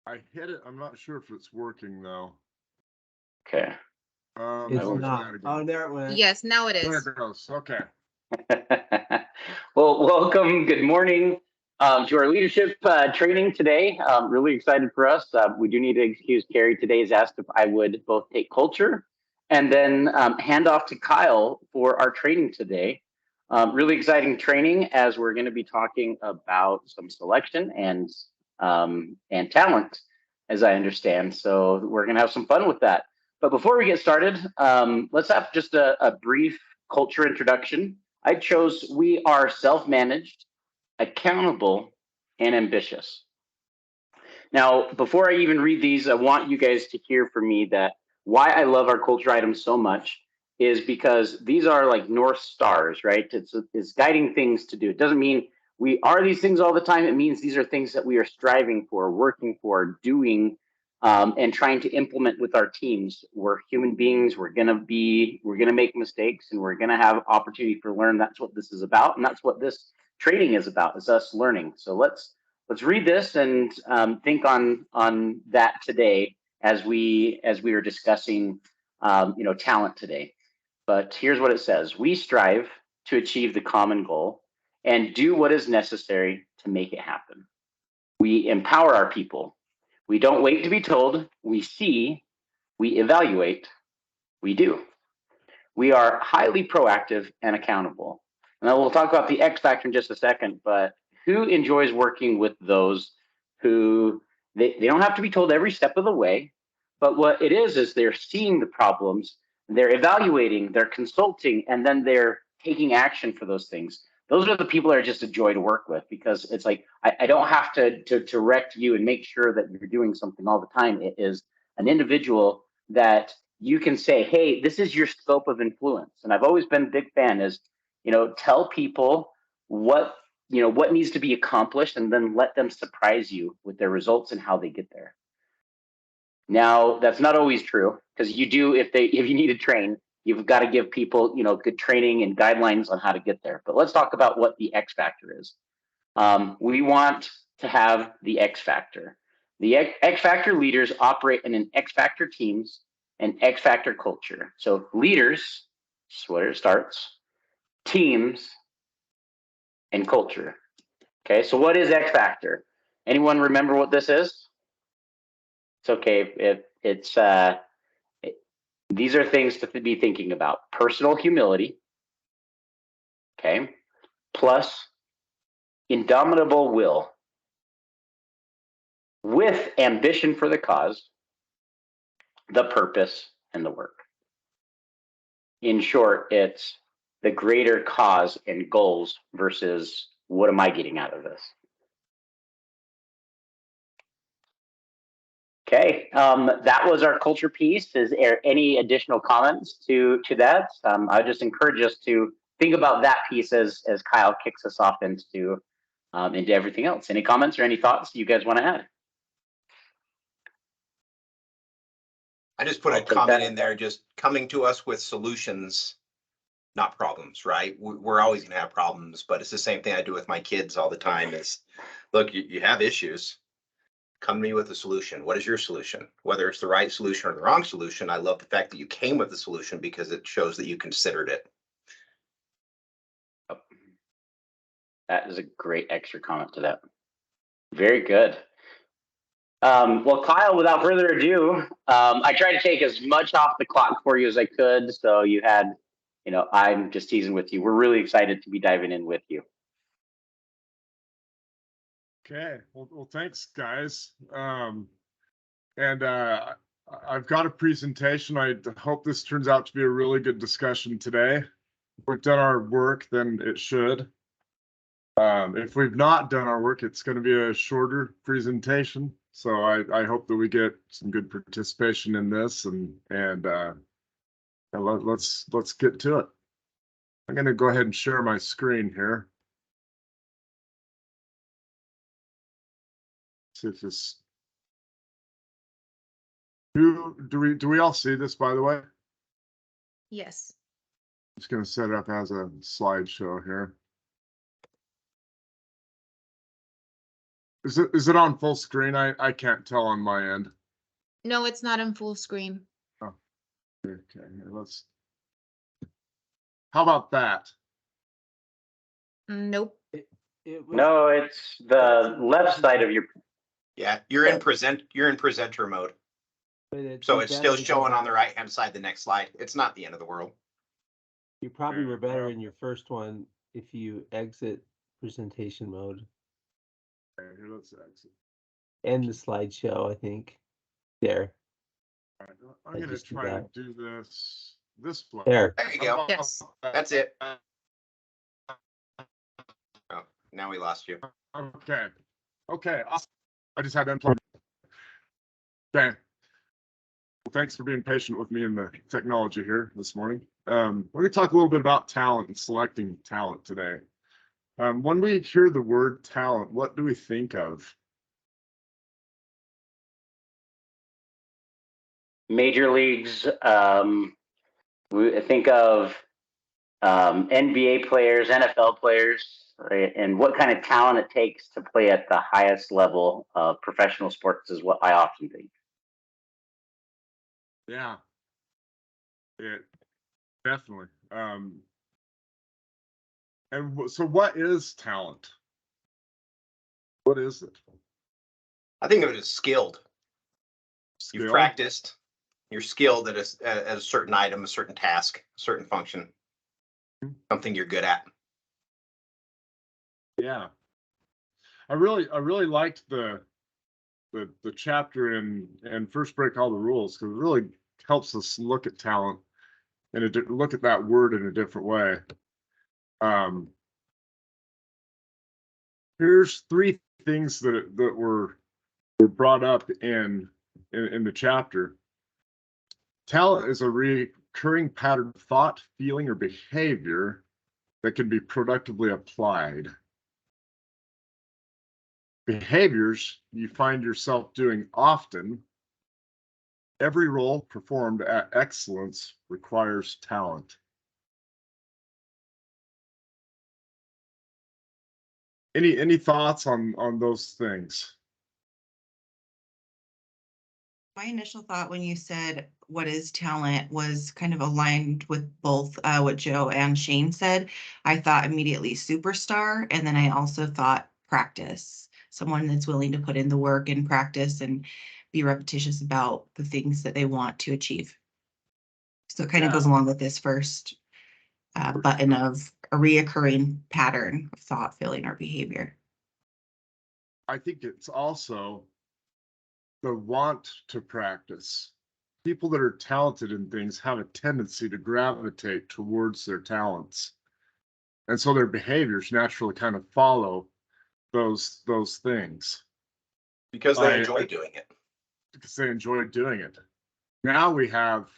I hit it. I'm not sure if it's working though. Okay. It's I'll try not. it again. Oh, there it went. Yes, now it There is. it goes. Okay. Well, welcome. Good morning to our leadership training today. Really excited for us. We do need to excuse Carrie today. Has asked if I would both take culture and then hand off to Kyle for our training today. Really exciting training as we're going to be talking about some selection and talent, as I understand. So we're going to have some fun with that. But before we get started, let's have just a brief culture introduction. I chose we are self-managed, accountable, and ambitious. Now, before I even read these, I want you guys to hear from me that why I love our culture items so much is because these are like North Stars, right? It's guiding things to do. It doesn't mean we are these things all the time. It means these are things that we are striving for, working for, doing, and trying to implement with our teams. We're human beings. We're gonna make mistakes, and we're gonna have opportunity for learn. That's what this is about, and that's what this training is about. Is us learning. So let's read this and think on that today as we are discussing talent today. But here's what it says: we strive to achieve the common goal and do what is necessary to make it happen. We empower our people. We don't wait to be told. We see, we evaluate, we do. We are highly proactive and accountable. Now we'll talk about the X factor in just a second, but who enjoys working with those who they don't have to be told every step of the way, but what it is they're seeing the problems, they're evaluating, they're consulting, and then they're taking action for those things. Those are the people that are just a joy to work with, because it's like I don't have to direct you and make sure that you're doing something all the time. It is an individual that you can say, hey, this is your scope of influence. And I've always been a big fan is, tell people what needs to be accomplished, and then let them surprise you with their results and how they get there. Now, that's not always true, because you do, if you need to train, you've got to give people, good training and guidelines on how to get there. But let's talk about what the X factor is. We want to have the X factor. The X factor leaders operate in an X factor teams and X factor culture. So leaders, this is where it starts, teams, and culture. Okay, so what is X factor? Anyone remember what this is? It's okay if it's these are things to be thinking about. Personal humility, okay, plus indomitable will with ambition for the cause, the purpose, and the work. In short, it's the greater cause and goals versus what am I getting out of this? Okay, that was our culture piece. Is there any additional comments to that? I just encourage us to think about that piece as Kyle kicks us off into everything else. Any comments or any thoughts you guys want to add? I just put a comment in there, just coming to us with solutions, not problems, right? We're always going to have problems, but it's the same thing I do with my kids all the time is, look, you have issues. Come to me with a solution. What is your solution? Whether it's the right solution or the wrong solution, I love the fact that you came with the solution because it shows that you considered it. That is a great extra comment to that. Very good. Well, Kyle, without further ado, I tried to take as much off the clock for you as I could. So you had, I'm just teasing with you. We're really excited to be diving in with you. Okay. Well, thanks, guys. And I've got a presentation. I hope this turns out to be a really good discussion today. If we've done our work, then it should. If we've not done our work, it's going to be a shorter presentation. So I hope that we get some good participation in this, and let's get to it. I'm going to go ahead and share my screen here. See if this. Do we all see this, by the way? Yes. I'm just going to set it up as a slideshow here. Is it on full screen? I can't tell on my end. No, it's not in full screen. Okay, here, how about that? Nope. It was, No, it's the left side of your, Yeah, you're in presenter mode. but it'd So be it's better still to go showing on back. the right hand side, the next slide. It's not the end of the world. You probably were better in your first one if you exit presentation mode Okay, here, let's exit. and the slideshow, I think. There. All right, I'm I gonna just did try to that. do this way. There. There you go. Yes. That's it. Oh, now we lost you. Okay. Okay. Awesome. I just had to unplug. Okay. Well, thanks for being patient with me in the technology here this morning. We're going to talk a little bit about talent and selecting talent today. When we hear the word talent, what do we think of? major leagues. We think of NBA players, NFL players, right? And what kind of talent it takes to play at the highest level of professional sports is what I often think. Yeah. It definitely. So what is talent? What is it? I think of it as skilled. You've Skill? practiced. You're skilled at a certain item, a certain task, a certain function, something you're good at. Yeah. I really liked the chapter in First Break All the Rules, because it really helps us look at talent and look at that word in a different way. Here's three things that were brought up in the chapter. Talent is a recurring pattern of thought, feeling, or behavior that can be productively applied. Behaviors you find yourself doing often. Every role performed at excellence requires talent. Any thoughts on those things? My initial thought when you said what is talent was kind of aligned with both what Joe and Shane said. I thought immediately superstar, and then I also thought practice, someone that's willing to put in the work and practice and be repetitious about the things that they want to achieve. So it kind of Yeah. goes along with this first button of a reoccurring pattern of thought, feeling, or behavior. I think it's also the want to practice. People that are talented in things have a tendency to gravitate towards their talents. And so their behaviors naturally kind of follow those things Because they enjoy doing it. because they enjoy doing it. Now we have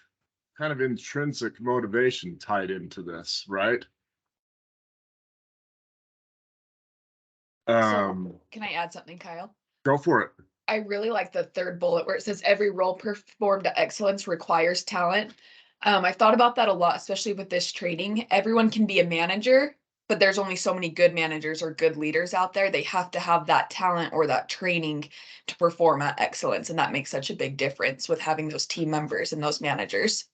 kind of intrinsic motivation tied into this, right? Can I add something, Kyle? Go for it. I really like the third bullet where it says every role performed to excellence requires talent. I've thought about that a lot, especially with this training. Everyone can be a manager, but there's only so many good managers or good leaders out there. They have to have that talent or that training to perform at excellence. And that makes such a big difference with having those team members and those managers.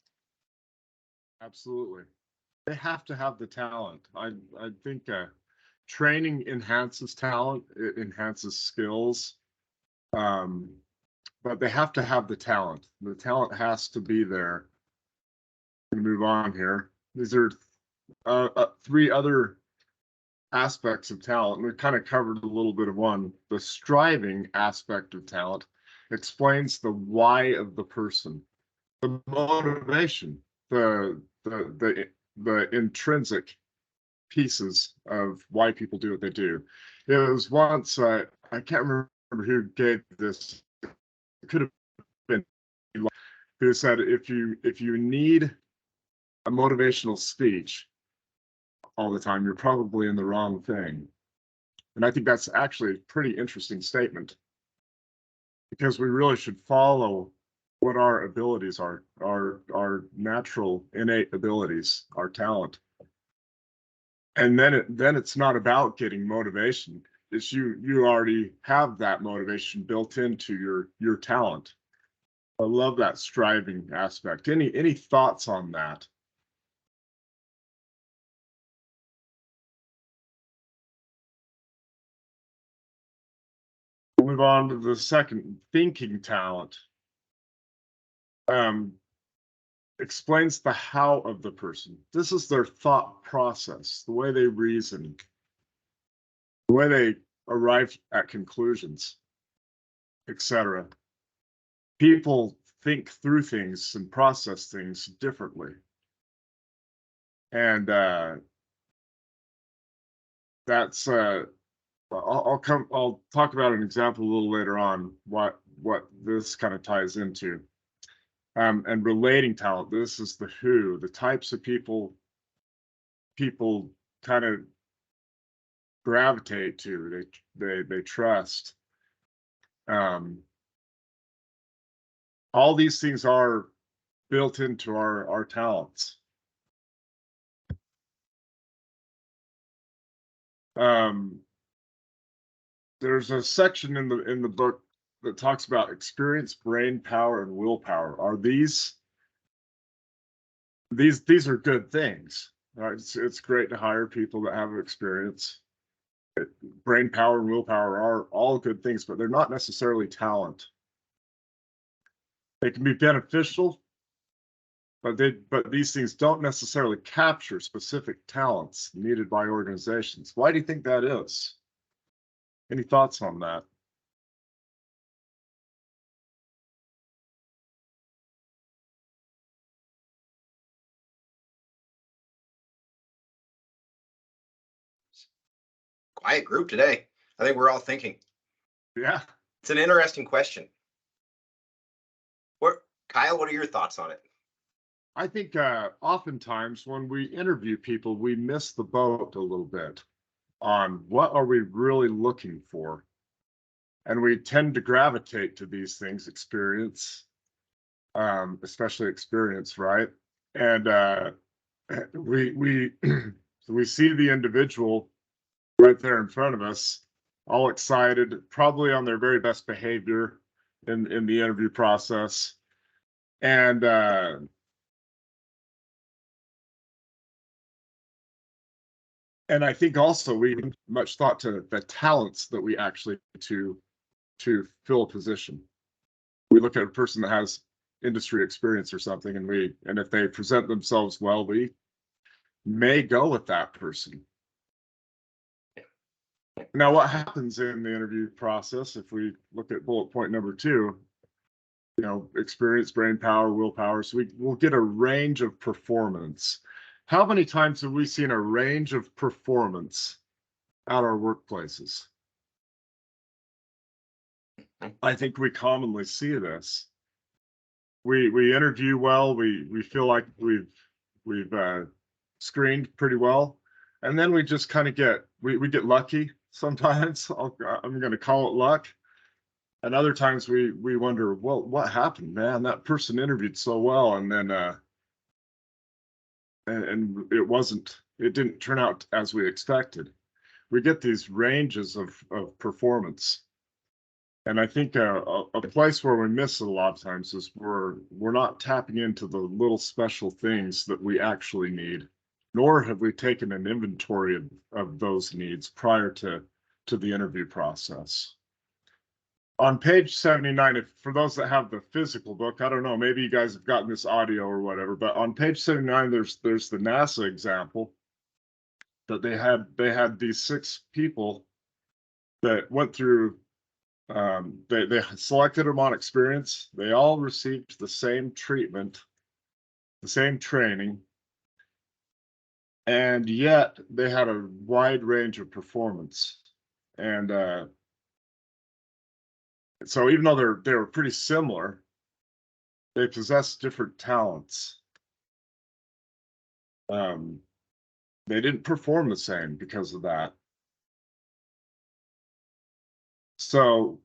Absolutely. They have to have the talent. I think training enhances talent, it enhances skills. But they have to have the talent. The talent has to be there. I'm gonna move on here. These are three other aspects of talent. We kind of covered a little bit of one. The striving aspect of talent explains the why of the person, the motivation, the intrinsic pieces of why people do what they do. It was once I can't remember who gave this. It could have been who said if you need a motivational speech all the time, you're probably in the wrong thing. And I think that's actually a pretty interesting statement, because we really should follow what our abilities are, our natural innate abilities, our talent. And then it's not about getting motivation. is you already have that motivation built into your talent. I love that striving aspect. Any thoughts on that? We'll move on to the second, thinking talent. Explains the how of the person. This is their thought process, the way they reason, the way they arrive at conclusions, etc. People think through things and process things differently. And that's I'll talk about an example a little later on what this kind of ties into. And relating talent, this is the who, the types of people kind of gravitate to, they trust. All these things are built into our talents. There's a section in the book that talks about experience, brain power, and willpower. Are these are good things, right? It's great to hire people that have experience. Brain power and willpower are all good things, but they're not necessarily talent. They can be beneficial, but these things don't necessarily capture specific talents needed by organizations. Why do you think that is? Any thoughts on that? Quiet group today. I think we're all thinking. Yeah. It's an interesting question. Kyle, what are your thoughts on it? I think oftentimes when we interview people, we miss the boat a little bit on what are we really looking for. And we tend to gravitate to these things, experience, especially experience, right? And we we see the individual right there in front of us, all excited, probably on their very best behavior in the interview process. And I think also we much thought to the talents that we actually to fill a position. We look at a person that has industry experience or something, and if they present themselves well, we may go with that person. Now, what happens in the interview process, if we look at bullet point number 2, experience, brain power, willpower, so we'll get a range of performance. How many times have we seen a range of performance at our workplaces? I think we commonly see this. We interview well, we feel like we've screened pretty well, and then we just kind of get lucky sometimes. I'm going to call it luck. And other times we wonder, well, what happened, man? That person interviewed so well, and then and it didn't turn out as we expected. We get these ranges of performance. And I think a place where we miss it a lot of times is we're not tapping into the little special things that we actually need, nor have we taken an inventory of those needs prior to the interview process. On page 79, for those that have the physical book, I don't know, maybe you guys have gotten this audio or whatever, but on page 79, there's the NASA example that they had these 6 people that went through. They selected them on experience. They all received the same treatment, the same training, and yet they had a wide range of performance. And so even though they were pretty similar, they possessed different talents. They didn't perform the same because of that. So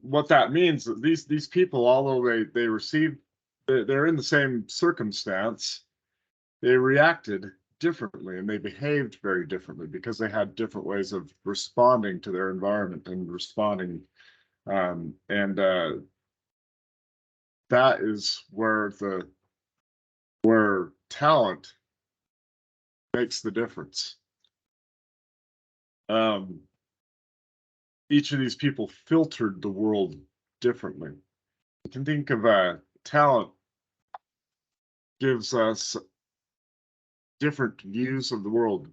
what that means, that these people, although they're in the same circumstance, they reacted differently and they behaved very differently because they had different ways of responding to their environment and responding. And that is where talent makes the difference. Each of these people filtered the world differently. You can think of talent gives us different views of the world,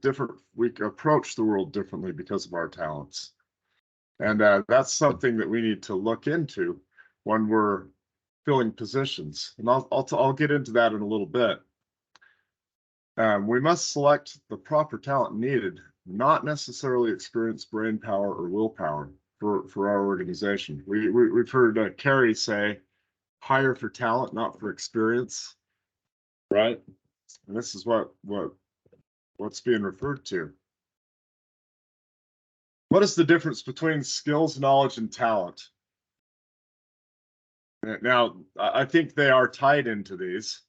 we approach the world differently because of our talents. And that's something that we need to look into when we're filling positions. And I'll get into that in a little bit. We must select the proper talent needed, not necessarily experience, brain power, or willpower for our organization. We've heard Carrie say, hire for talent, not for experience, right? And this is what's being referred to. What is the difference between skills, knowledge, and talent? Now, I think they are tied into these.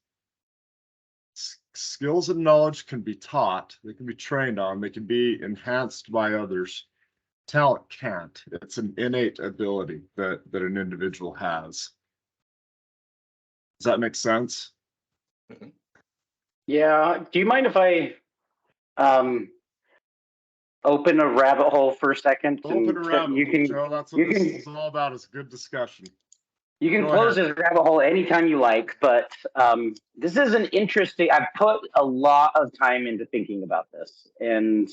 Skills and knowledge can be taught, they can be trained on, they can be enhanced by others. Talent can't. It's an innate ability that an individual has. Does that make sense? Yeah. Do you mind if I open a rabbit hole for a second? Open a rabbit you hole, can, Joe. That's you what this can- is all about, is good discussion. You can Go close ahead. this rabbit hole anytime you like, but this is an interesting. I've put a lot of time into thinking about this, and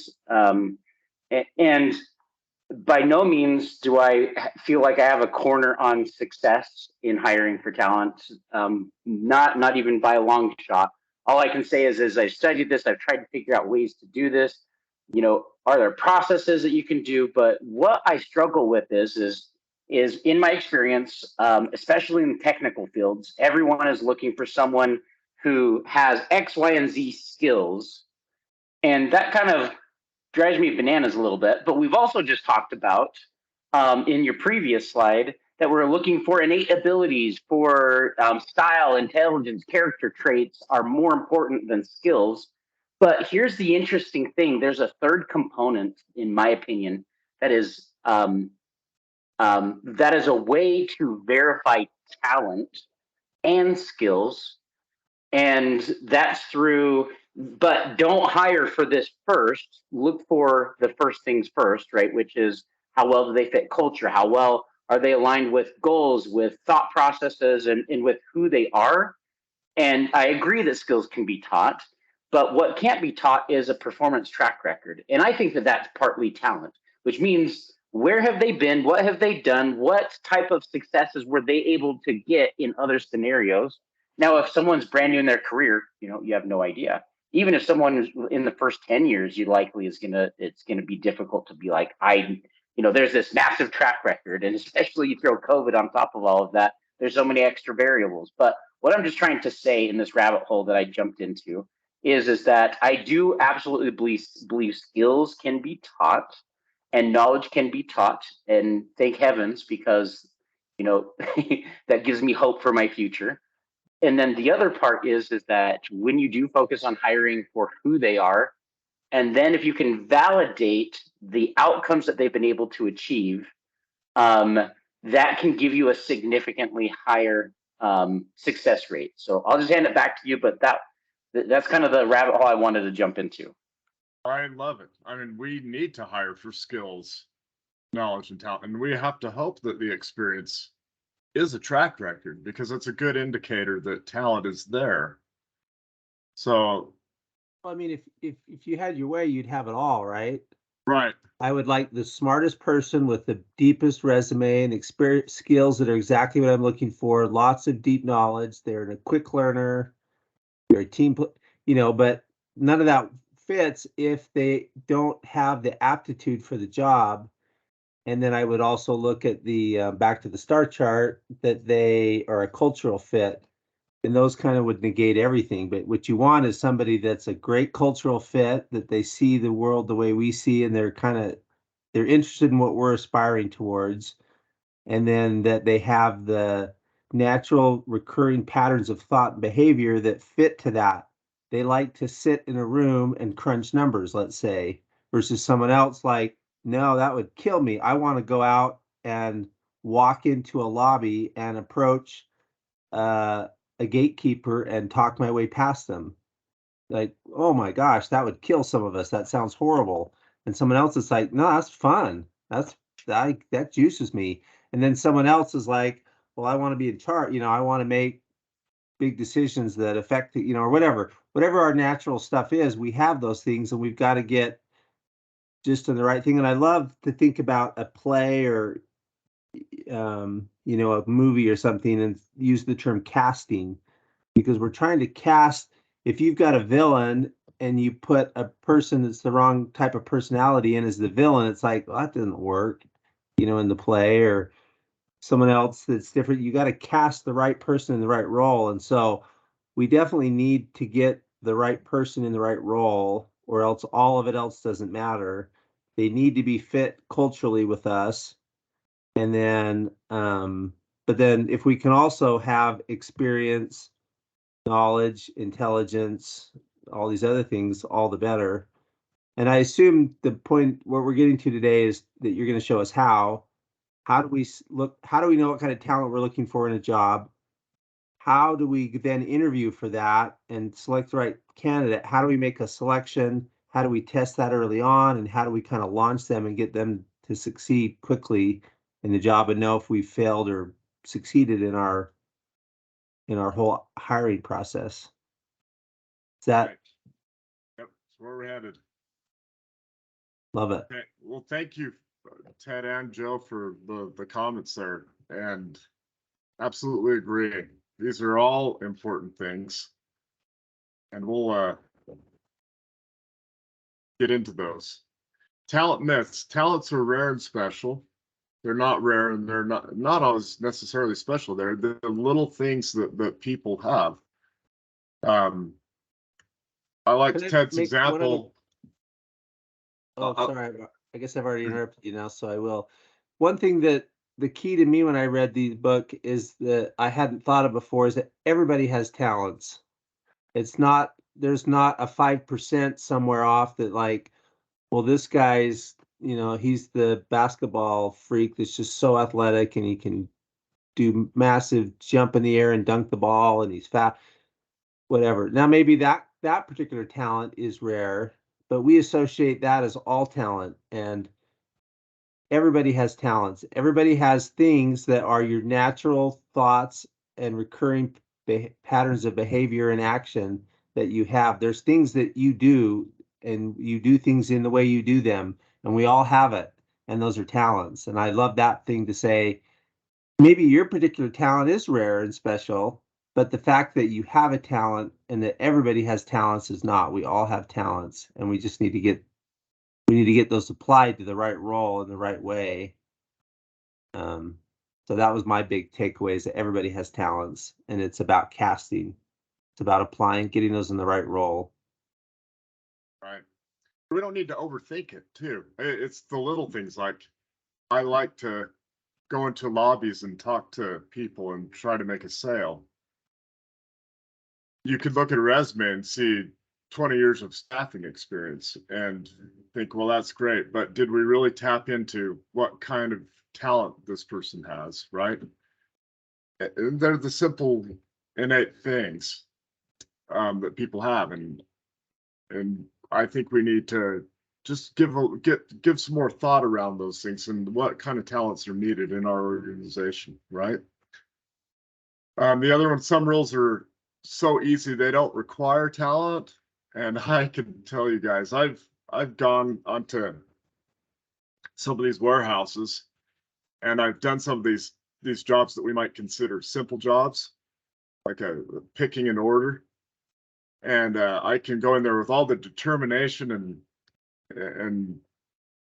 by no means do I feel like I have a corner on success in hiring for talent. Not even by a long shot. All I can say is, as I studied this, I've tried to figure out ways to do this. You know, are there processes that you can do? But what I struggle with is in my experience, especially in technical fields, everyone is looking for someone who has X, Y, and Z skills. And that kind of drives me bananas a little bit. But we've also just talked about in your previous slide that we're looking for innate abilities, for style, intelligence, character traits are more important than skills. But here's the interesting thing. There's a third component, in my opinion, that is a way to verify talent and skills. And that's through, but don't hire for this first. Look for the first things first, right? Which is, how well do they fit culture? How well are they aligned with goals, with thought processes, and with who they are? And I agree that skills can be taught, but what can't be taught is a performance track record. And I think that that's partly talent, which means, where have they been? What have they done? What type of successes were they able to get in other scenarios? Now, if someone's brand new in their career, you have no idea. Even if someone is in the first 10 years, it's gonna be difficult to be like, there's this massive track record, and especially you throw COVID on top of all of that, there's so many extra variables. But what I'm just trying to say in this rabbit hole that I jumped into is that I do absolutely believe skills can be taught and knowledge can be taught. And thank heavens, because that gives me hope for my future. And then the other part is that when you do focus on hiring for who they are, and then if you can validate the outcomes that they've been able to achieve, that can give you a significantly higher success rate. So I'll just hand it back to you, but that's kind of the rabbit hole I wanted to jump into. I love it. I mean, we need to hire for skills, knowledge, and talent, and we have to hope that the experience is a track record, because it's a good indicator that talent is there. So, I mean, if you had your way, you'd have it all, right? right. I would like the smartest person with the deepest resume and experience, skills that are exactly what I'm looking for. Lots of deep knowledge. They're a quick learner. They're a team, but none of that fits if they don't have the aptitude for the job. And then I would also look at the back to the star chart, that they are a cultural fit, and those kind of would negate everything. But what you want is somebody that's a great cultural fit, that they see the world the way we see, and they're interested in what we're aspiring towards, and then that they have the natural recurring patterns of thought and behavior that fit to that they like to sit in a room and crunch numbers, let's say, versus someone else like, no, that would kill me. I want to go out and walk into a lobby and approach a gatekeeper and talk my way past them. Like, oh my gosh, that would kill some of us. That sounds horrible. And someone else is like, no, that's fun. That juices me. And then someone else is like, well, I want to be in charge. I want to make big decisions that affect the, or whatever our natural stuff is. We have those things, and we've got to get just to the right thing. And I love to think about a play or a movie or something and use the term casting, because we're trying to cast. If you've got a villain and you put a person that's the wrong type of personality in as the villain, it's like, well, that didn't work, in the play. Or someone else that's different. You got to cast the right person in the right role. And so we definitely need to get the right person in the right role, or else all of it else doesn't matter. They need to be fit culturally with us. And then, but then if we can also have experience, knowledge, intelligence, all these other things, all the better. And I assume the point what we're getting to today is that you're going to show us how do we know what kind of talent we're looking for in a job? How do we then interview for that and select the right candidate? How do we make a selection? How do we test that early on? And how do we kind of launch them and get them to succeed quickly in the job and know if we failed or succeeded in our whole hiring process? Is that? Right. Yep, that's where we're headed. Love it. Okay. Well, thank you, Ted and Joe, for the comments there, and absolutely agree. These are all important things, and we'll get into those. Talent myths. Talents are rare and special. They're not rare, and they're not always necessarily special. They're the little things that people have. I like Can I Ted's make one other- example. Oh, sorry. I guess I've already interrupted you now, so I will. One thing that the key to me when I read the book is that I hadn't thought of before is that everybody has talents. There's not a 5% somewhere off that like, well, this guy's, he's the basketball freak that's just so athletic and he can do massive jump in the air and dunk the ball and he's fat, whatever. Now, maybe that particular talent is rare, but we associate that as all talent, and everybody has talents. Everybody has things that are your natural thoughts and recurring patterns of behavior and action that you have. There's things that you do, and you do things in the way you do them, and we all have it, and those are talents. And I love that thing to say, maybe your particular talent is rare and special, but the fact that you have a talent and that everybody has talents is not. We all have talents, and we just need to get those applied to the right role in the right way. So that was my big takeaway, is that everybody has talents, and it's about casting. It's about applying, getting those in the right role. Right. We don't need to overthink it too. It's the little things, like I like to go into lobbies and talk to people and try to make a sale. You could look at a resume and see 20 years of staffing experience and think, well, that's great, but did we really tap into what kind of talent this person has, right? And they're the simple, innate things that people have, and I think we need to just give some more thought around those things and what kind of talents are needed in our organization, right? The other one, some roles are so easy they don't require talent, and I can tell you guys, I've gone onto some of these warehouses, and I've done some of these jobs that we might consider simple jobs, like a picking an order, and I can go in there with all the determination and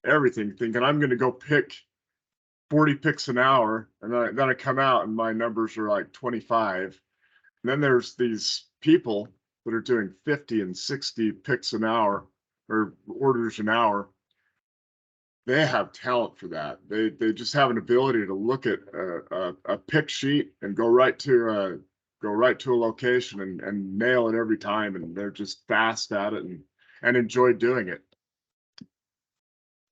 everything, thinking I'm going to go pick 40 picks an hour, and then I come out and my numbers are like 25. And then there's these people that are doing 50 and 60 picks an hour or orders an hour. They have talent for that. They just have an ability to look at a pick sheet and go right to go right to a location and nail it every time, and they're just fast at it and enjoy doing it.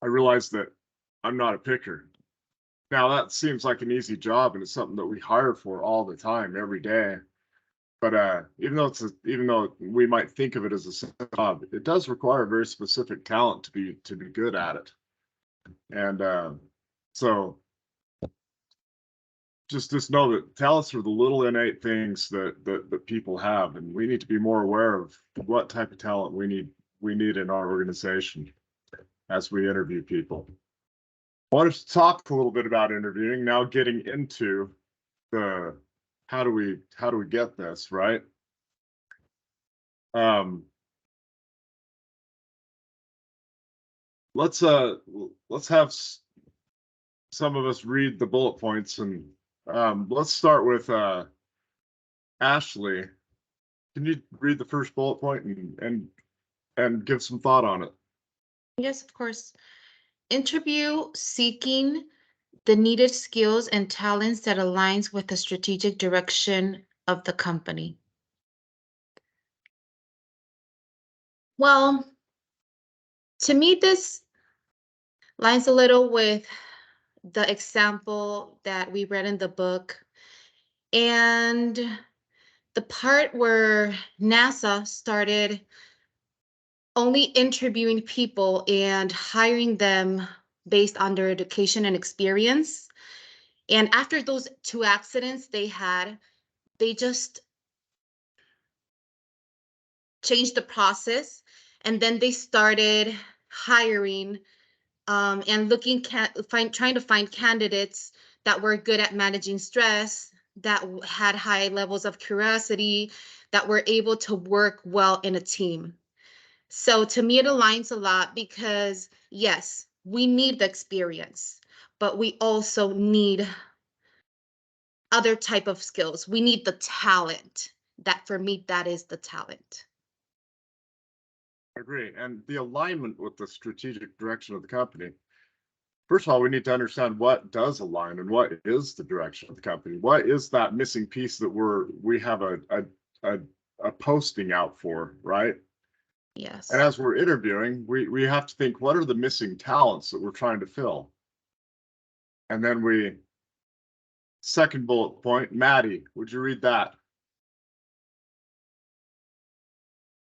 I realize that I'm not a picker. Now that seems like an easy job, and it's something that we hire for all the time, every day. But even though we might think of it as a job, it does require very specific talent to be good at it. And so just know that talents are the little innate things that people have, and we need to be more aware of what type of talent we need in our organization as we interview people. I wanted to talk a little bit about interviewing, now getting into the how do we get this right. Let's have some of us read the bullet points, and let's start with Ashley. Can you read the first bullet point and give some thought on it? Yes, of course. Interview seeking the needed skills and talents that aligns with the strategic direction of the company. Well, to me, this lines a little with the example that we read in the book, and the part where NASA started only interviewing people and hiring them based on their education and experience. And after those 2 accidents they had, they just changed the process, and then they started hiring and trying to find candidates that were good at managing stress, that had high levels of curiosity, that were able to work well in a team. So to me, it aligns a lot because yes, we need the experience, but we also need other type of skills. We need the talent. That for me, that is the talent. I agree. And the alignment with the strategic direction of the company. First of all, we need to understand what does align and what is the direction of the company. What is that missing piece that we have a posting out for, right? Yes. And as we're interviewing, we have to think, what are the missing talents that we're trying to fill? And then second bullet point, Maddie, would you read that?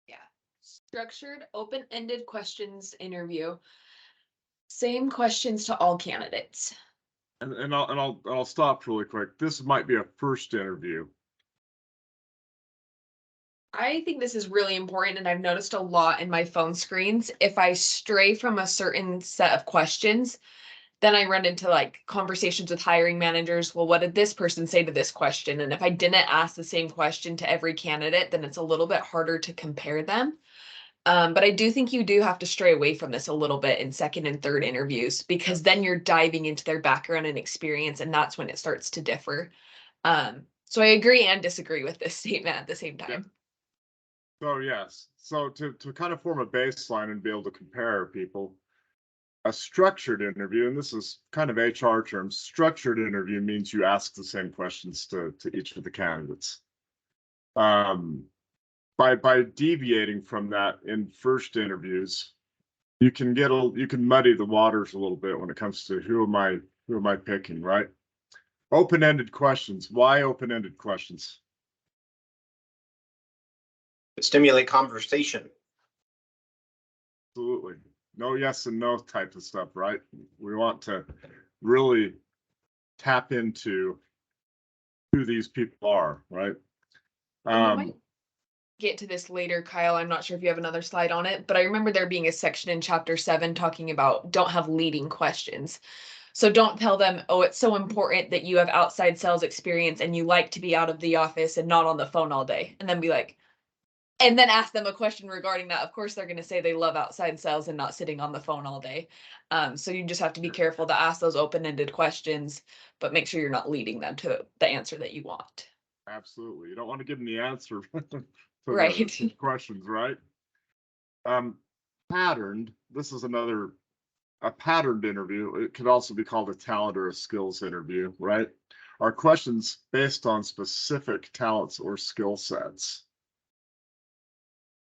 Yeah. Structured, open-ended questions interview. Same questions to all candidates. And I'll stop really quick. This might be a first interview. I think this is really important, and I've noticed a lot in my phone screens. If I stray from a certain set of questions, then I run into like conversations with hiring managers. Well, what did this person say to this question? And if I didn't ask the same question to every candidate, then it's a little bit harder to compare them. But I do think you do have to stray away from this a little bit in second and third interviews, because then you're diving into their background and experience, and that's when it starts to differ. So I agree and disagree with this statement at the same time. So yes, so to kind of form a baseline and be able to compare people, a structured interview, and this is kind of HR terms, structured interview means you ask the same questions to each of the candidates. By deviating from that in first interviews, you can muddy the waters a little bit when it comes to who am I picking, right? Open-ended questions. Why open-ended questions? Stimulate conversation. Absolutely. No yes and no type of stuff, right? We want to really tap into who these people are, right? We might get to this later, Kyle. I'm not sure if you have another slide on it, but I remember there being a section in chapter 7 talking about don't have leading questions. So don't tell them, oh, it's so important that you have outside sales experience and you like to be out of the office and not on the phone all day. And then be like, and then ask them a question regarding that. Of course, they're going to say they love outside sales and not sitting on the phone all day. So you just have to be careful to ask those open-ended questions, but make sure you're not leading them to the answer that you want. Absolutely. You don't want to give them the answer to Right. the questions, right? Patterned. This is a patterned interview. It could also be called a talent or a skills interview, right? are questions based on specific talents or skill sets.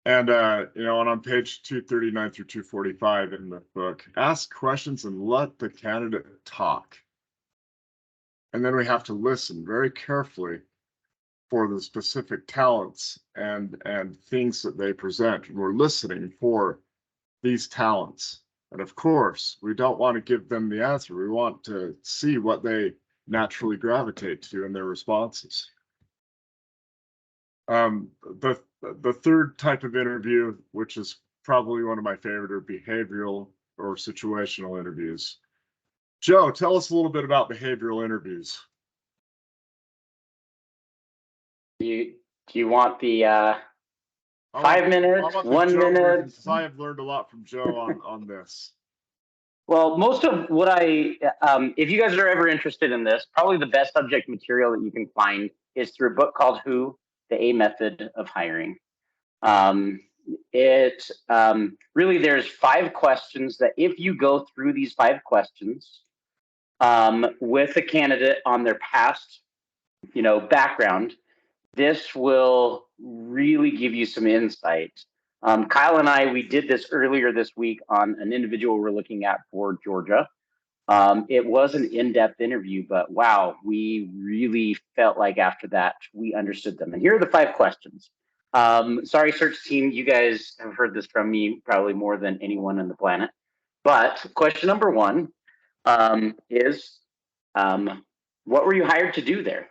And, and on page 239 through 245 in the book, ask questions and let the candidate talk. And then we have to listen very carefully for the specific talents and things that they present. We're listening for these talents. And of course, we don't want to give them the answer. We want to see what they naturally gravitate to in their responses. The third type of interview, which is probably one of my favorite, are behavioral or situational interviews. Joe, tell us a little bit about behavioral interviews. Do you want the 5 minutes, 1 minute? I have learned a lot from Joe on this. Well, most of what if you guys are ever interested in this, probably the best subject material that you can find is through a book called Who, the A Method of Hiring. Really, there's 5 questions that if you go through these 5 questions with a candidate on their past, background, this will really give you some insight. Kyle and I, we did this earlier this week on an individual we're looking at for Georgia. It was an in-depth interview, but wow, we really felt like after that, we understood them. And here are the 5 questions. Sorry, search team, you guys have heard this from me probably more than anyone on the planet. But question number 1 is, what were you hired to do there?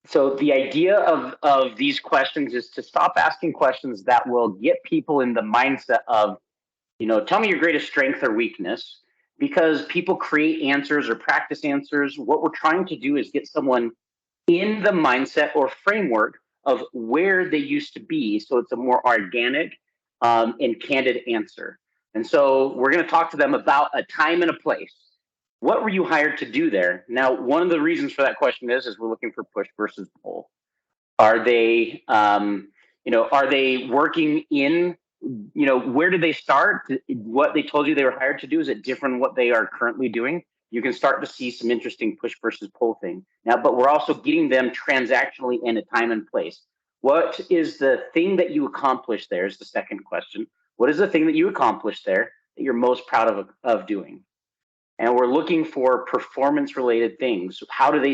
So the idea of these questions is to stop asking questions that will get people in the mindset of, tell me your greatest strength or weakness, because people create answers or practice answers. What we're trying to do is get someone in the mindset or framework of where they used to be. So it's a more organic and candid answer. And so we're going to talk to them about a time and a place. What were you hired to do there? Now, one of the reasons for that question is we're looking for push versus pull. Are they, are they working in, where did they start? What they told you they were hired to do, is it different than what they are currently doing? You can start to see some interesting push versus pull thing. Now, but we're also getting them transactionally in a time and place. What is the thing that you accomplished there is the second question. What is the thing that you accomplished there that you're most proud of doing? And we're looking for performance related things. How do they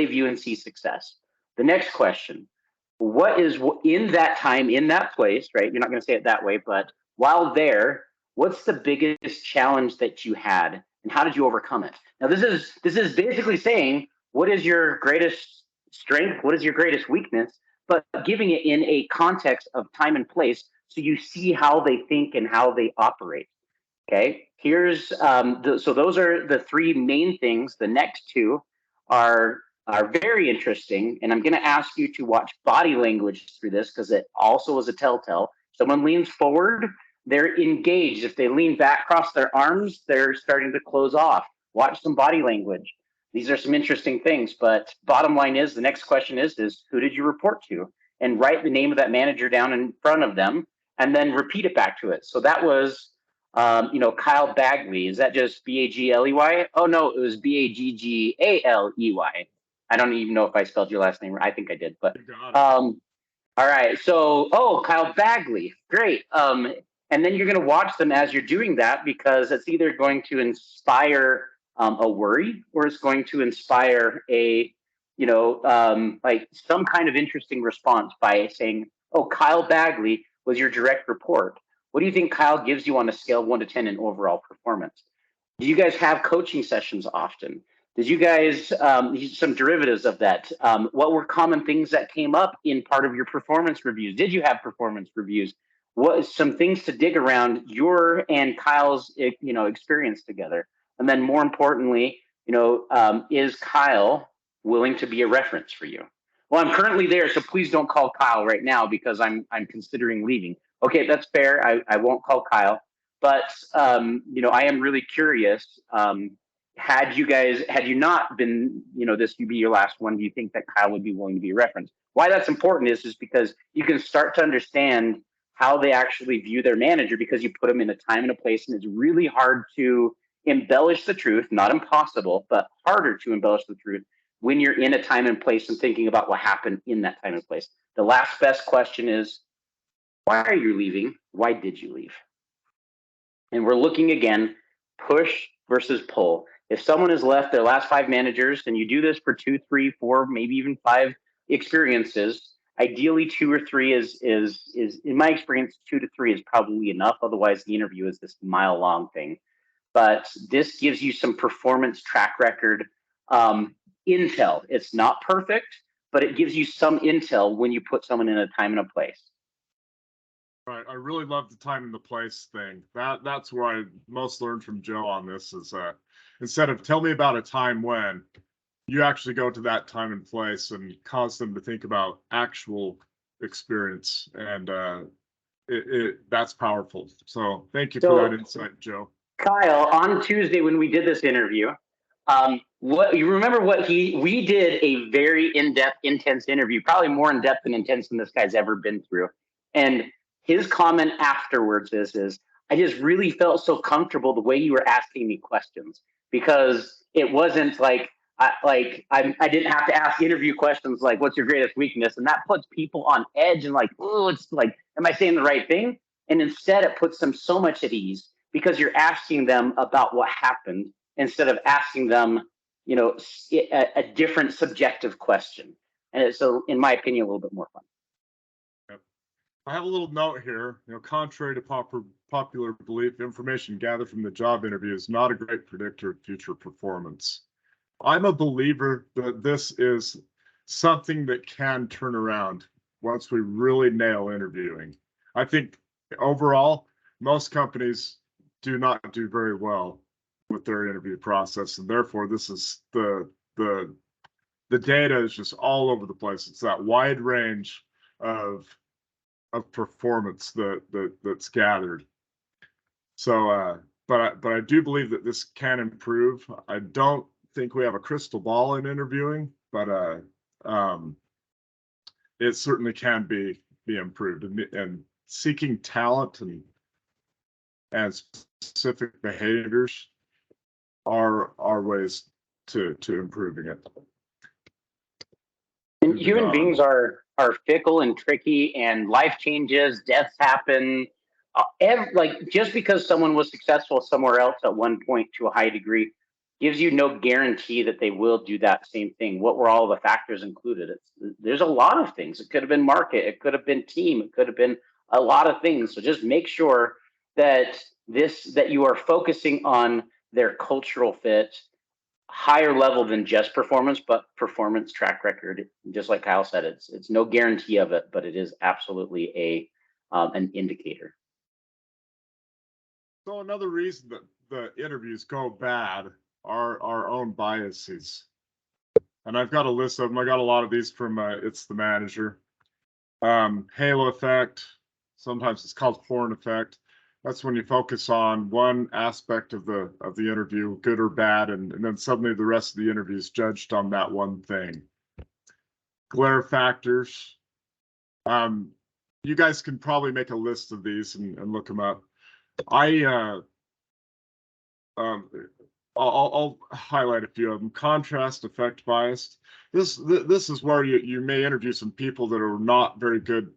view and see success? The next question, what is in that time, in that place, right? You're not going to say it that way, but while there, what's the biggest challenge that you had and how did you overcome it? Now, this is basically saying, what is your greatest strength? What is your greatest weakness? But giving it in a context of time and place so you see how they think and how they operate. Okay, here's so those are the 3 main things. The next 2 are very interesting, and I'm going to ask you to watch body language through this because it also is a telltale. Someone leans forward, they're engaged. If they lean back, cross their arms, they're starting to close off. Watch some body language. These are some interesting things, but bottom line is the next question is who did you report to? And write the name of that manager down in front of them and then repeat it back to it. So that was Kyle Bagley. Is that just Bagley? Oh no, it was Baggaley. I don't even know if I spelled your last name right. I think I did, but all right. So Kyle Bagley, great. And then you're going to watch them as you're doing that because it's either going to inspire a worry or it's going to inspire a like some kind of interesting response by saying, oh, Kyle Bagley was your direct report. What do you think Kyle gives you on a scale of 1 to 10 in overall performance? Do you guys have coaching sessions often? Did you guys, some derivatives of that? What were common things that came up in part of your performance reviews? Did you have performance reviews? What some things to dig around your and Kyle's, experience together? And then more importantly, is Kyle willing to be a reference for you? Well, I'm currently there, so please don't call Kyle right now because I'm considering leaving. Okay, that's fair. I won't call Kyle, but I am really curious. Had you not been, this would be your last one, do you think that Kyle would be willing to be a reference? Why that's important is because you can start to understand how they actually view their manager because you put them in a time and a place, and it's really hard to embellish the truth, not impossible, but harder to embellish the truth when you're in a time and place and thinking about what happened in that time and place. The last best question is, why are you leaving? Why did you leave? And we're looking again, push versus pull. If someone has left their last 5 managers, and you do this for 2, 3, 4, maybe even 5 experiences, ideally 2 or 3 is in my experience, 2 to 3 is probably enough. Otherwise, the interview is this mile-long thing. But this gives you some performance track record intel. It's not perfect, but it gives you some intel when you put someone in a time and a place. Right. I really love the time and the place thing. That's where I most learned from Joe on this is instead of tell me about a time when, you actually go to that time and place and cause them to think about actual experience. And that's powerful. So thank you for that insight, Joe. Kyle, on Tuesday when we did this interview, what you remember what we did a very in-depth, intense interview, probably more in-depth and intense than this guy's ever been through. And his comment afterwards is I just really felt so comfortable the way you were asking me questions, because it wasn't like I didn't have to ask interview questions like, what's your greatest weakness? And that puts people on edge and like, oh, it's like, am I saying the right thing? And instead it puts them so much at ease because you're asking them about what happened instead of asking them, you know, a different subjective question. And so, in my opinion, a little bit more fun. I have a little note here. You know, contrary to popular belief, information gathered from the job interview is not a great predictor of future performance. I'm a believer that this is something that can turn around once we really nail interviewing. I think overall, most companies do not do very well with their interview process, and therefore this is the data is just all over the place. It's that wide range of performance that's gathered. So, but I do believe that this can improve. I don't think we have a crystal ball in interviewing, but it certainly can be improved. And seeking talent and specific behaviors are ways to improving it. And human beings are fickle and tricky, and life changes, deaths happen. Like just because someone was successful somewhere else at one point to a high degree gives you no guarantee that they will do that same thing. What were all the factors included? There's a lot of things. It could have been market, it could have been team, it could have been a lot of things. So just make sure that you are focusing on their cultural fit, higher level than just performance, but performance track record. Just like Kyle said, it's no guarantee of it, but it is absolutely an indicator. So another reason that the interviews go bad are our own biases. And I've got a list of them. I got a lot of these from It's the Manager. Halo effect. Sometimes it's called horn effect. That's when you focus on one aspect of the interview, good or bad, and then suddenly the rest of the interview is judged on that one thing. Glare factors. You guys can probably make a list of these and look them up. I'll highlight a few of them. Contrast effect bias. This is where you may interview some people that are not very good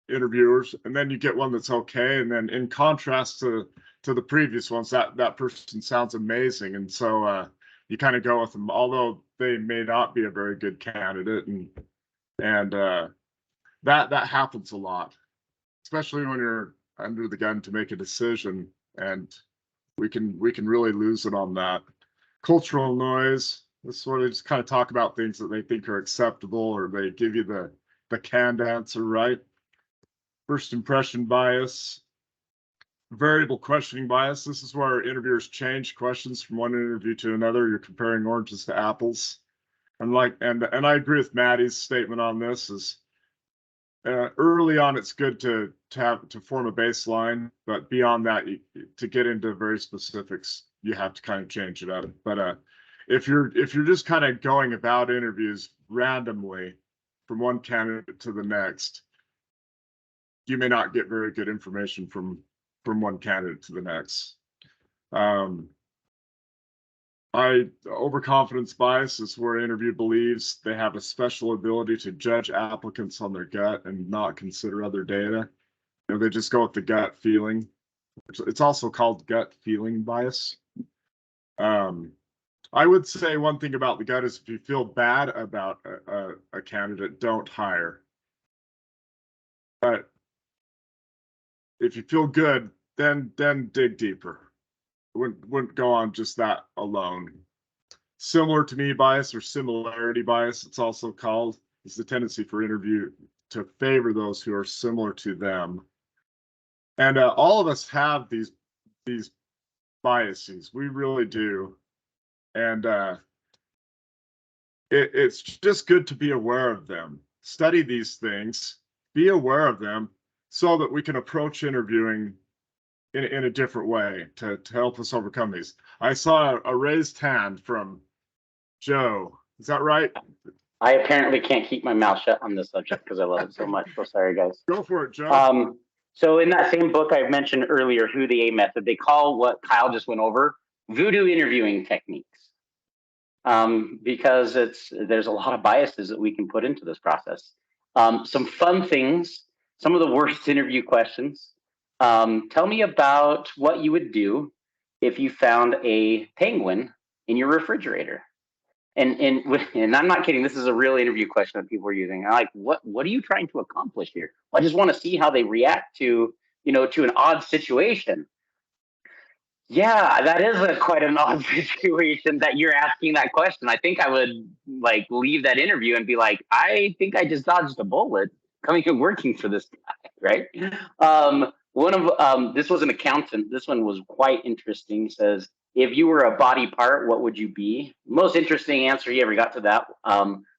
interviewers, and then you get one that's okay, and then in contrast to the previous ones, that person sounds amazing, and so you kind of go with them, although they may not be a very good candidate, and that happens a lot, especially when you're under the gun to make a decision, and we can really lose it on that. Cultural noise. This is where they just kind of talk about things that they think are acceptable, or they give you the canned answer, right? First impression bias. Variable questioning bias. This is where interviewers change questions from one interview to another. You're comparing oranges to apples. And I agree with Maddie's statement on this. Is early on, it's good to form a baseline, but beyond that, to get into very specifics, you have to kind of change it up. But if you're just kind of going about interviews randomly from one candidate to the next, you may not get very good information from one candidate to the next. Overconfidence bias is where an interview believes they have a special ability to judge applicants on their gut and not consider other data. They just go with the gut feeling. It's also called gut feeling bias. I would say one thing about the gut is if you feel bad about a candidate, don't hire. But if you feel good, then dig deeper. Wouldn't go on just that alone. Similar to me bias or similarity bias, it's also called, is the tendency for interview to favor those who are similar to them. And all of us have these biases. We really do. And it's just good to be aware of them. Study these things, be aware of them so that we can approach interviewing in a different way to help us overcome these. I saw a raised hand from Joe. Is that right? I apparently can't keep my mouth shut on this subject because I love it so much. So sorry, guys. Go for it, Joe. So in that same book I mentioned earlier, Who the A Method, they call what Kyle just went over voodoo interviewing techniques. Because there's a lot of biases that we can put into this process. Some fun things, some of the worst interview questions. Tell me about what you would do if you found a penguin in your refrigerator. And I'm not kidding. This is a real interview question that people are using. I'm like, what are you trying to accomplish here? Well, I just want to see how they react to an odd situation. Yeah, that is quite an odd situation that you're asking that question. I think I would leave that interview and be like, I think I just dodged a bullet coming and working for this guy, right? This was an accountant. This one was quite interesting. He says, if you were a body part, what would you be? Most interesting answer he ever got to that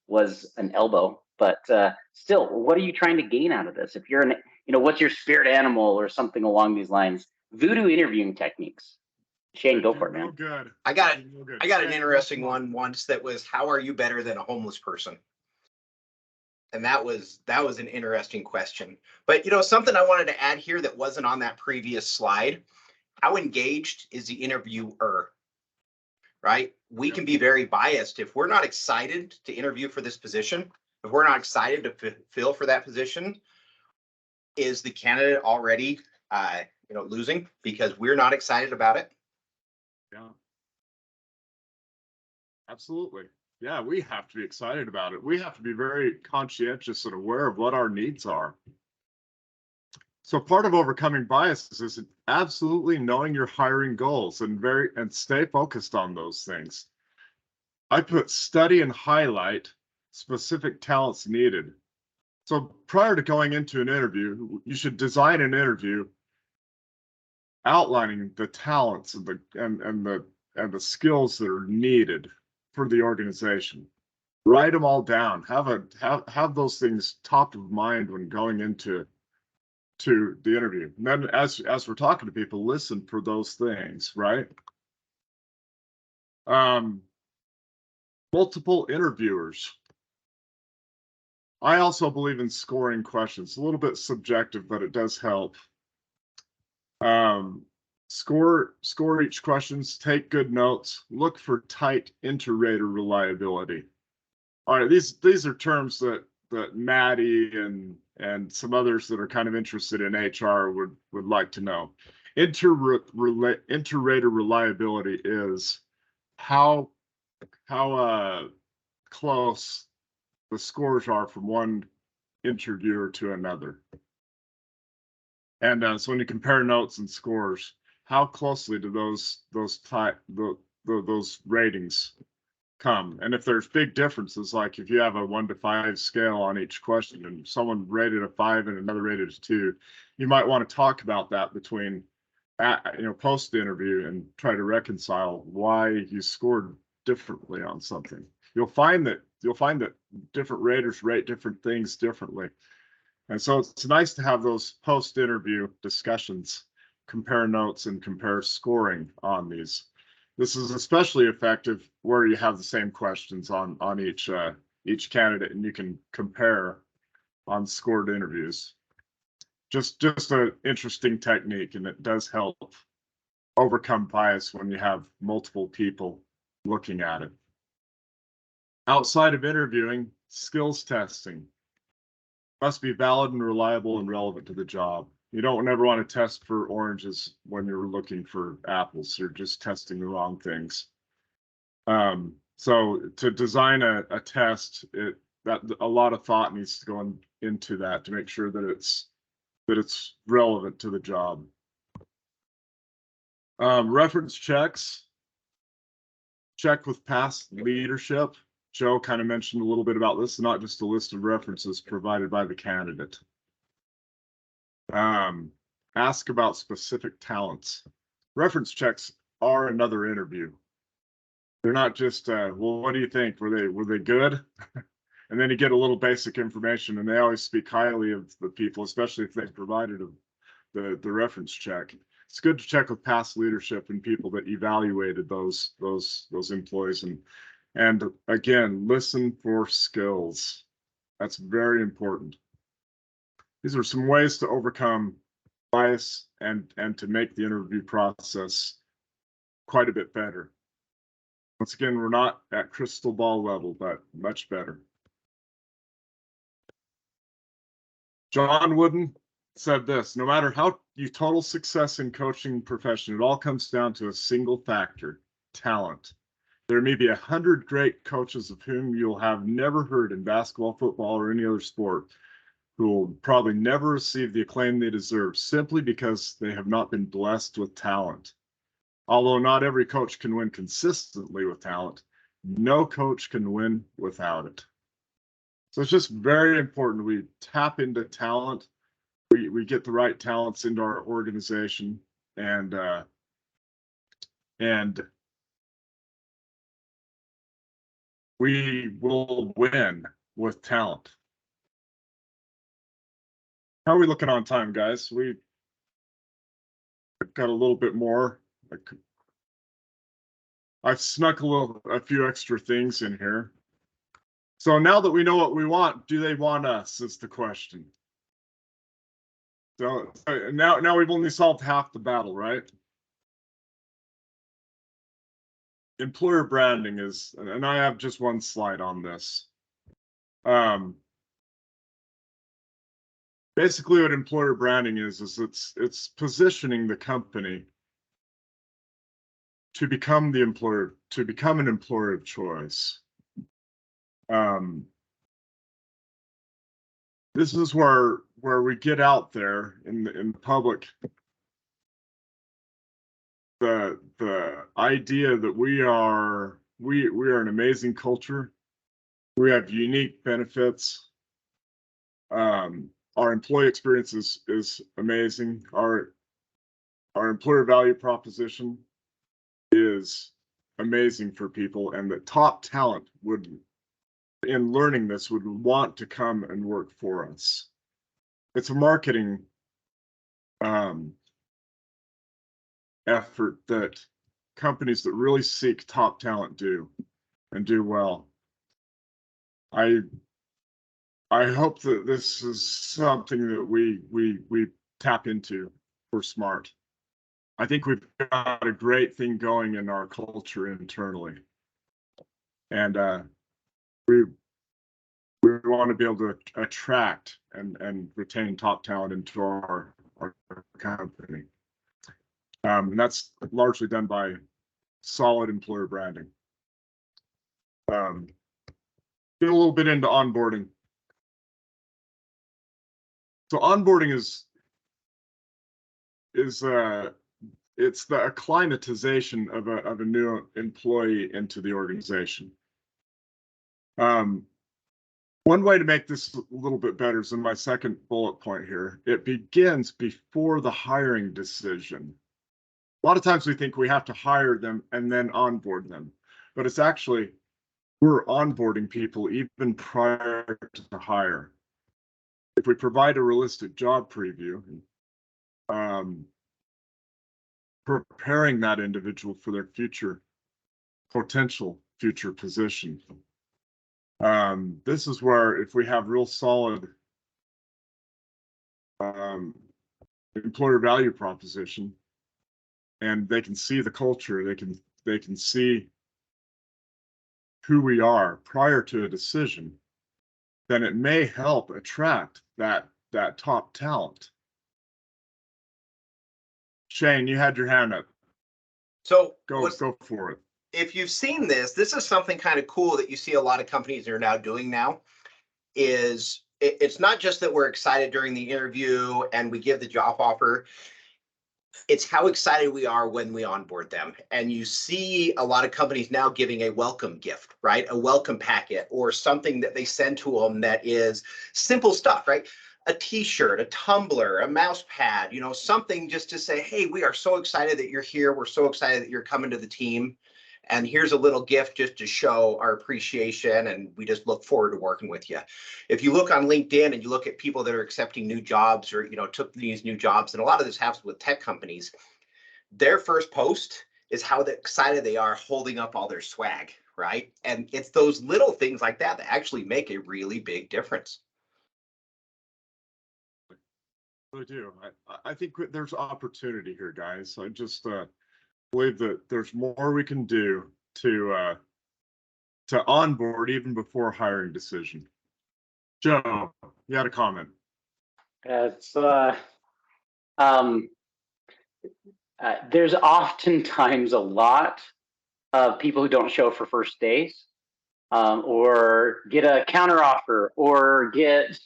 was an elbow. But still, what are you trying to gain out of this? If you're what's your spirit animal or something along these lines? Voodoo interviewing techniques. Shane, go for it, man. Good. I got an interesting one once that was, how are you better than a homeless person? And that was an interesting question. But something I wanted to add here that wasn't on that previous slide. How engaged is the interviewer? Right? We can be very biased if we're not excited to interview for this position. If we're not excited to fill for that position, is the candidate already losing because we're not excited about it? Yeah. Absolutely. Yeah, we have to be excited about it. We have to be very conscientious and aware of what our needs are. So part of overcoming biases is absolutely knowing your hiring goals and stay focused on those things. I put study and highlight specific talents needed. So prior to going into an interview, you should design an interview outlining the talents and the skills that are needed for the organization. Write them all down. Have those things top of mind when going into the interview. And then as we're talking to people, listen for those things, right? Multiple interviewers. I also believe in scoring questions. A little bit subjective, but it does help. Score each questions, take good notes, look for tight inter-rater reliability. All right, these are terms that Maddie and some others that are kind of interested in HR would like to know. Inter-rater reliability is how close the scores are from one interviewer to another. And so when you compare notes and scores, how closely do those ratings come? And if there's big differences, like if you have a 1 to 5 scale on each question and someone rated a 5 and another rated a 2, you might want to talk about that between post interview and try to reconcile why you scored differently on something. You'll find that different raters rate different things differently. And so it's nice to have those post-interview discussions, compare notes and compare scoring on these. This is especially effective where you have the same questions on each candidate and you can compare on scored interviews. Just an interesting technique, and it does help overcome bias when you have multiple people looking at it. Outside of interviewing, skills testing must be valid and reliable and relevant to the job. You don't ever want to test for oranges when you're looking for apples. You're just testing the wrong things. So to design a test, that a lot of thought needs to go into that to make sure that it's relevant to the job. Reference checks. Check with past leadership. Joe kind of mentioned a little bit about this, not just a list of references provided by the candidate. Ask about specific talents. Reference checks are another interview. They're not just, well, what do you think? Were they good? And then you get a little basic information, and they always speak highly of the people, especially if they provided the reference check. It's good to check with past leadership and people that evaluated those employees, and again, listen for skills. That's very important. These are some ways to overcome bias and to make the interview process quite a bit better. Once again, we're not at crystal ball level, but much better. John Wooden said this: no matter how you total success in coaching profession, it all comes down to a single factor: talent. There may be 100 great coaches of whom you'll have never heard in basketball, football, or any other sport, who will probably never receive the acclaim they deserve simply because they have not been blessed with talent. Although not every coach can win consistently with talent, no coach can win without it. So it's just very important we tap into talent. We get the right talents into our organization, and we will win with talent. How are we looking on time, guys? We've got a little bit more. I've snuck a few extra things in here. So now that we know what we want, do they want us is the question. So now we've only solved half the battle, right? Employer branding is, and I have just one slide on this. Basically what employer branding is it's positioning the company to become the employer, to become an employer of choice. This is where we get out there in the public, the idea that we are an amazing culture. We have unique benefits. Our employee experience is amazing. Our employer value proposition is amazing for people, and the top talent would, in learning this, would want to come and work for us. It's a marketing effort that companies that really seek top talent do, and do well. I hope that this is something that we tap into for SMART. I think we've got a great thing going in our culture internally, and we want to be able to attract and retain top talent into our company. And that's largely done by solid employer branding. Get a little bit into onboarding. So onboarding is it's the acclimatization of a new employee into the organization. One way to make this a little bit better is in my second bullet point here. It begins before the hiring decision. A lot of times we think we have to hire them and then onboard them, but it's actually, we're onboarding people even prior to hire. If we provide a realistic job preview, preparing that individual for their potential future position. This is where, if we have real solid employer value proposition, and they can see the culture, they can see who we are prior to a decision, then it may help attract that top talent. Shane, you had your hand up. So Go for it. if you've seen this is something kind of cool that you see a lot of companies are now doing now. It's not just that we're excited during the interview and we give the job offer. It's how excited we are when we onboard them. And you see a lot of companies now giving a welcome gift, right? A welcome packet or something that they send to them that is simple stuff, right? A t-shirt, a tumbler, a mouse pad, you know, something just to say, hey, we are so excited that you're here. We're so excited that you're coming to the team. And here's a little gift just to show our appreciation. And we just look forward to working with you. If you look on LinkedIn and you look at people that are accepting new jobs or, you know, took these new jobs, and a lot of this happens with tech companies, their first post is how excited they are holding up all their swag, right? And it's those little things like that that actually make a really big difference. I do. I think there's opportunity here, guys. I just believe that there's more we can do to onboard even before hiring decision. Joe, you had a comment. There's oftentimes a lot of people who don't show for first days, or get a counter offer, or get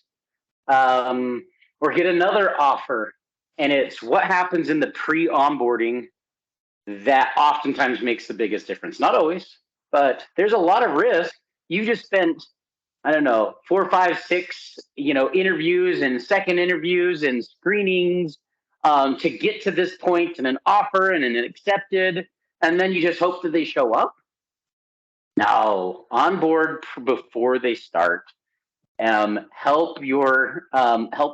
another offer, and it's what happens in the pre-onboarding that oftentimes makes the biggest difference. Not always, but there's a lot of risk. You just spent, I don't know, 4, 5, 6, interviews and second interviews and screenings to get to this point and an offer and an accepted, and then you just hope that they show up. No, on board before they start. Help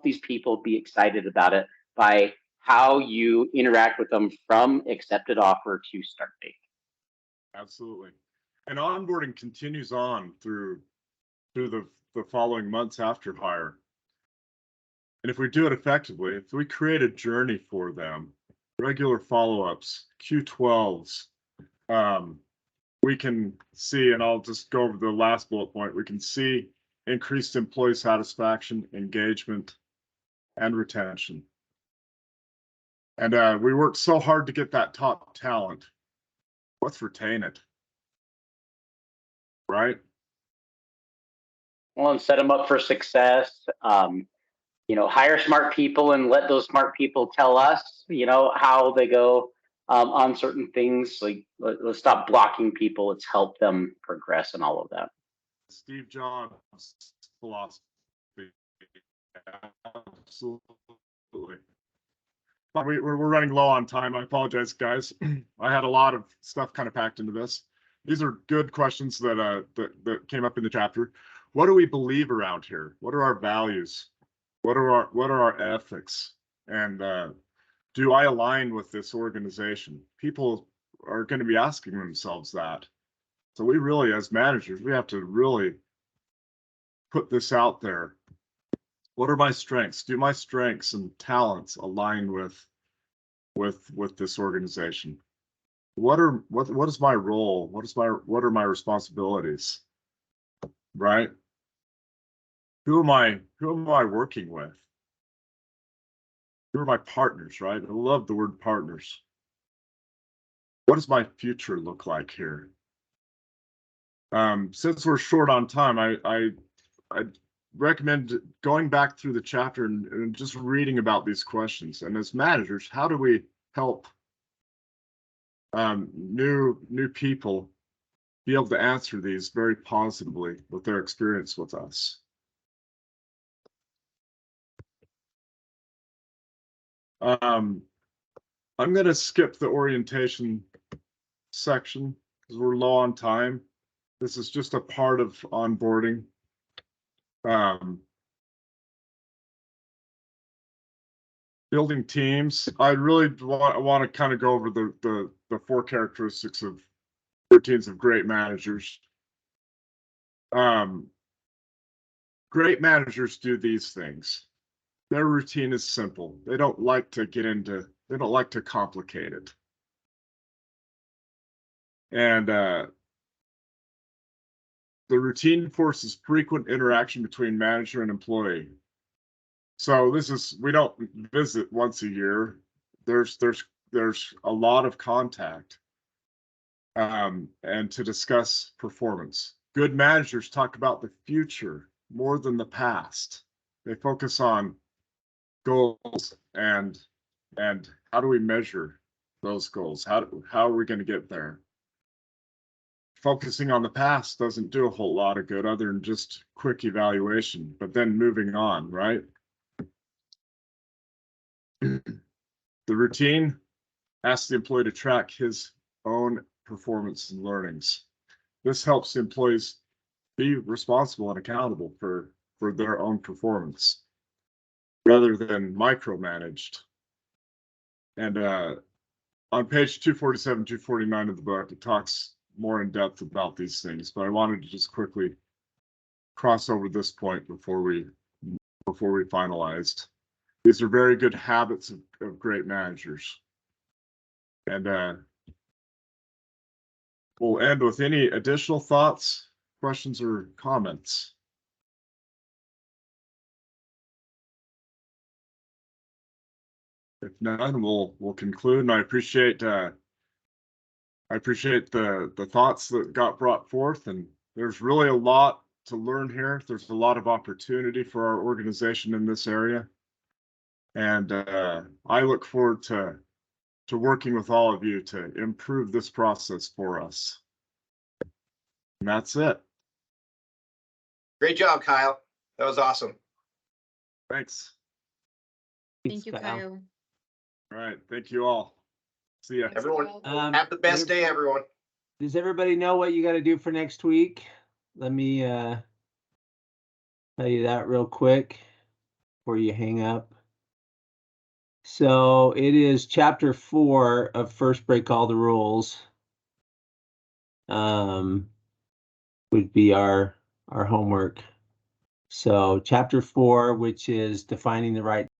these people be excited about it by how you interact with them from accepted offer to start date. Absolutely. And onboarding continues on through the following months after hire. And if we do it effectively, if we create a journey for them, regular follow-ups, Q12s, we can see, and I'll just go over the last bullet point, we can see increased employee satisfaction, engagement, and retention. And we work so hard to get that top talent. Let's retain it. Right? Well, and set them up for success. Hire smart people and let those smart people tell us, how they go on certain things. Like, let's stop blocking people. Let's help them progress and all of that. Steve Jobs' philosophy. Absolutely. But we're running low on time. I apologize, guys. I had a lot of stuff kind of packed into this. These are good questions that came up in the chapter. What do we believe around here? What are our values? What are our ethics? And do I align with this organization? People are going to be asking themselves that. So we really, as managers, we have to really put this out there. What are my strengths? Do my strengths and talents align with this organization? What is my role? What are my responsibilities? Right? Who am I working with? Who are my partners, right? I love the word partners. What does my future look like here? Since we're short on time, I recommend going back through the chapter and just reading about these questions. And as managers, how do we help new people be able to answer these very positively with their experience with us? I'm going to skip the orientation section because we're low on time. This is just a part of onboarding. Building teams. I really want to kind of go over the 4 characteristics of routines of great managers. Great managers do these things. Their routine is simple. They don't like to complicate it. And the routine forces frequent interaction between manager and employee. So we don't visit once a year. There's a lot of contact. And to discuss performance. Good managers talk about the future more than the past. They focus on goals and how do we measure those goals? How are we going to get there? Focusing on the past doesn't do a whole lot of good other than just quick evaluation, but then moving on, right? The routine asks the employee to track his own performance and learnings. This helps the employees be responsible and accountable for their own performance rather than micromanaged. And on page 247, 249 of the book, it talks more in depth about these things, but I wanted to just quickly cross over this point before we finalized. These are very good habits of great managers. And we'll end with any additional thoughts, questions, or comments. If none, we'll conclude. And I appreciate the thoughts that got brought forth. And there's really a lot to learn here. There's a lot of opportunity for our organization in this area. And I look forward to working with all of you to improve this process for us. And that's it. Great job, Kyle. That was awesome. Thanks. Thank you, Kyle. All right. Thank you all. See ya. Everyone, Kyle. have the best day, everyone. Does everybody know what you got to do for next week? Let me tell you that real quick before you hang up. So it is chapter 4 of First Break All the Rules. Would be our homework. So chapter 4, which is defining the right